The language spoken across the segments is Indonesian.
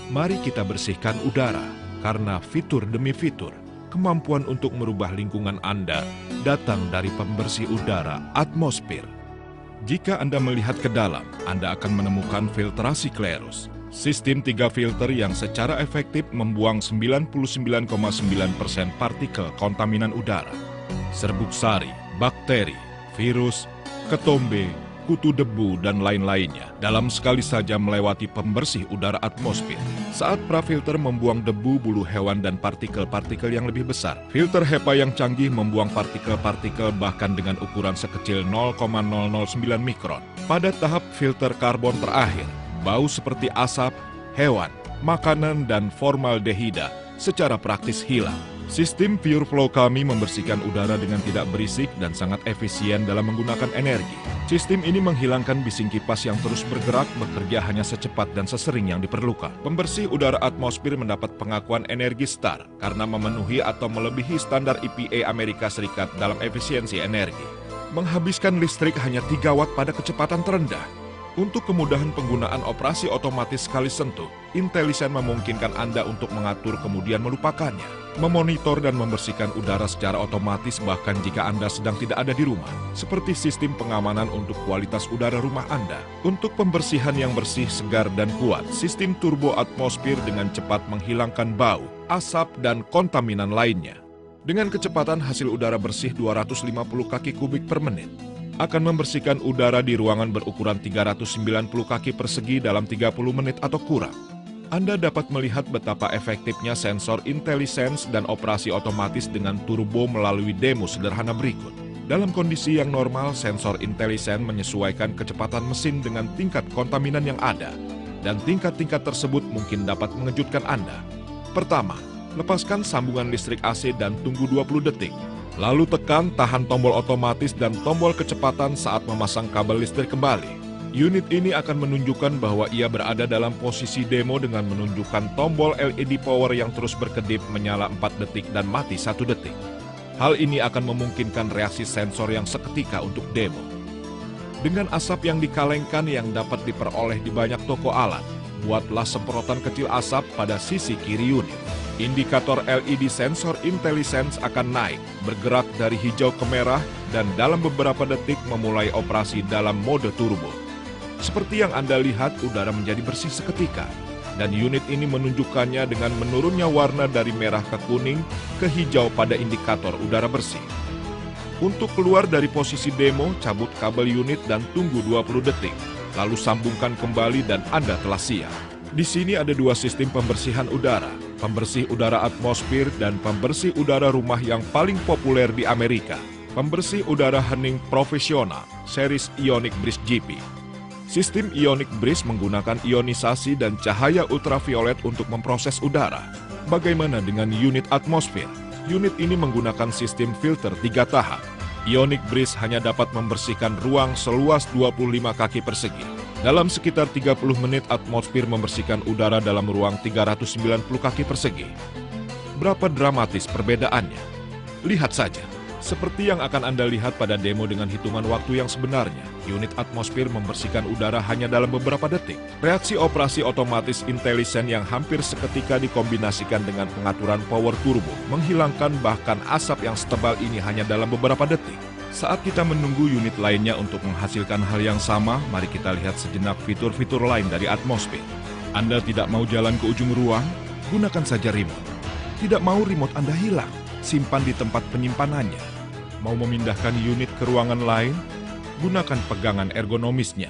Mari kita bersihkan udara, karena fitur demi fitur, kemampuan untuk merubah lingkungan Anda datang dari pembersih udara atmosfer. Jika Anda melihat ke dalam, Anda akan menemukan filtrasi Klerus. Sistem 3 filter yang secara efektif membuang 99,9% partikel kontaminan udara. Serbuk sari, bakteri, virus, ketombe, kutu debu, dan lain-lainnya dalam sekali saja melewati pembersih udara atmosfer. Saat prafilter membuang debu, bulu hewan, dan partikel-partikel yang lebih besar, filter HEPA yang canggih membuang partikel-partikel bahkan dengan ukuran sekecil 0,009 mikron. Pada tahap filter karbon terakhir, bau seperti asap, hewan, makanan, dan formaldehida secara praktis hilang. Sistem Pure Flow kami membersihkan udara dengan tidak berisik dan sangat efisien dalam menggunakan energi. Sistem ini menghilangkan bising kipas yang terus bergerak bekerja hanya secepat dan sesering yang diperlukan. Pembersih udara atmosfer mendapat pengakuan energi STAR karena memenuhi atau melebihi standar EPA Amerika Serikat dalam efisiensi energi. Menghabiskan listrik hanya 3 watt pada kecepatan terendah. Untuk kemudahan penggunaan operasi otomatis sekali sentuh, Intelisen memungkinkan Anda untuk mengatur kemudian melupakannya, memonitor dan membersihkan udara secara otomatis bahkan jika Anda sedang tidak ada di rumah, seperti sistem pengamanan untuk kualitas udara rumah Anda. Untuk pembersihan yang bersih, segar, dan kuat, sistem turbo atmosfer dengan cepat menghilangkan bau, asap, dan kontaminan lainnya. Dengan kecepatan hasil udara bersih 250 kaki kubik per menit, akan membersihkan udara di ruangan berukuran 390 kaki persegi dalam 30 menit atau kurang. Anda dapat melihat betapa efektifnya sensor IntelliSense dan operasi otomatis dengan turbo melalui demo sederhana berikut. Dalam kondisi yang normal, sensor IntelliSense menyesuaikan kecepatan mesin dengan tingkat kontaminan yang ada, dan tingkat-tingkat tersebut mungkin dapat mengejutkan Anda. Pertama, lepaskan sambungan listrik AC dan tunggu 20 detik. Lalu tekan tahan tombol otomatis dan tombol kecepatan saat memasang kabel listrik kembali. Unit ini akan menunjukkan bahwa ia berada dalam posisi demo dengan menunjukkan tombol LED power yang terus berkedip menyala 4 detik dan mati 1 detik. Hal ini akan memungkinkan reaksi sensor yang seketika untuk demo. Dengan asap yang dikalengkan yang dapat diperoleh di banyak toko alat, buatlah semprotan kecil asap pada sisi kiri unit. Indikator LED sensor IntelliSense akan naik, bergerak dari hijau ke merah, dan dalam beberapa detik memulai operasi dalam mode turbo. Seperti yang Anda lihat, udara menjadi bersih seketika, dan unit ini menunjukkannya dengan menurunnya warna dari merah ke kuning ke hijau pada indikator udara bersih. Untuk keluar dari posisi demo, cabut kabel unit dan tunggu 20 detik, lalu sambungkan kembali dan Anda telah siap. Di sini ada 2 sistem pembersihan udara, pembersih udara atmosfer dan pembersih udara rumah yang paling populer di Amerika, pembersih udara hening profesional, series Ionic Breeze GP. Sistem Ionic Breeze menggunakan ionisasi dan cahaya ultraviolet untuk memproses udara. Bagaimana dengan unit atmosfer? Unit ini menggunakan sistem filter 3 tahap. Ionic Breeze hanya dapat membersihkan ruang seluas 25 kaki persegi. Dalam sekitar 30 menit, atmosfer membersihkan udara dalam ruang 390 kaki persegi. Berapa dramatis perbedaannya? Lihat saja. Seperti yang akan Anda lihat pada demo dengan hitungan waktu yang sebenarnya, unit atmosfer membersihkan udara hanya dalam beberapa detik. Reaksi operasi otomatis IntelliSense yang hampir seketika dikombinasikan dengan pengaturan power turbo, menghilangkan bahkan asap yang setebal ini hanya dalam beberapa detik. Saat kita menunggu unit lainnya untuk menghasilkan hal yang sama, mari kita lihat sejenak fitur-fitur lain dari atmosfer. Anda tidak mau jalan ke ujung ruang? Gunakan saja remote. Tidak mau remote Anda hilang? Simpan di tempat penyimpanannya. Mau memindahkan unit ke ruangan lain? Gunakan pegangan ergonomisnya.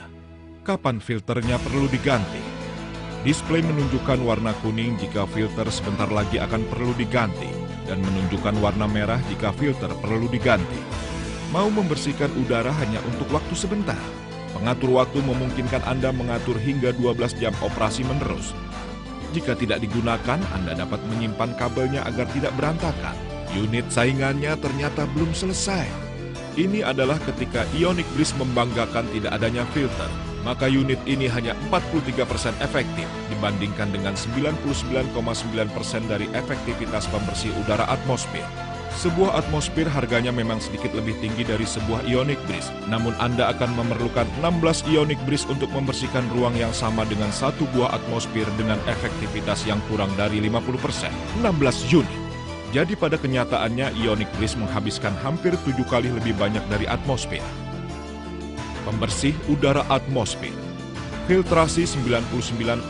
Kapan filternya perlu diganti? Display menunjukkan warna kuning jika filter sebentar lagi akan perlu diganti, dan menunjukkan warna merah jika filter perlu diganti. Mau membersihkan udara hanya untuk waktu sebentar? Pengatur waktu memungkinkan Anda mengatur hingga 12 jam operasi menerus. Jika tidak digunakan, Anda dapat menyimpan kabelnya agar tidak berantakan. Unit saingannya ternyata belum selesai. Ini adalah ketika Ionic Breeze membanggakan tidak adanya filter, maka unit ini hanya 43% efektif dibandingkan dengan 99,9% dari efektivitas pembersih udara atmosfer. Sebuah atmosfer harganya memang sedikit lebih tinggi dari sebuah ionic breeze, namun Anda akan memerlukan 16 ionic breeze untuk membersihkan ruang yang sama dengan satu buah atmosfer dengan efektivitas yang kurang dari 50%, 16 unit. Jadi pada kenyataannya ionic breeze menghabiskan hampir 7 kali lebih banyak dari atmosfer. Pembersih udara atmosfer. Filtrasi 99,9%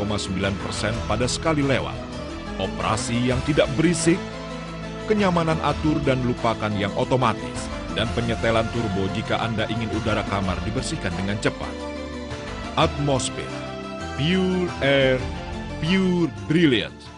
pada sekali lewat. Operasi yang tidak berisik, kenyamanan atur dan lupakan yang otomatis, dan penyetelan turbo jika Anda ingin udara kamar dibersihkan dengan cepat. Atmosfer, pure air, pure brilliance.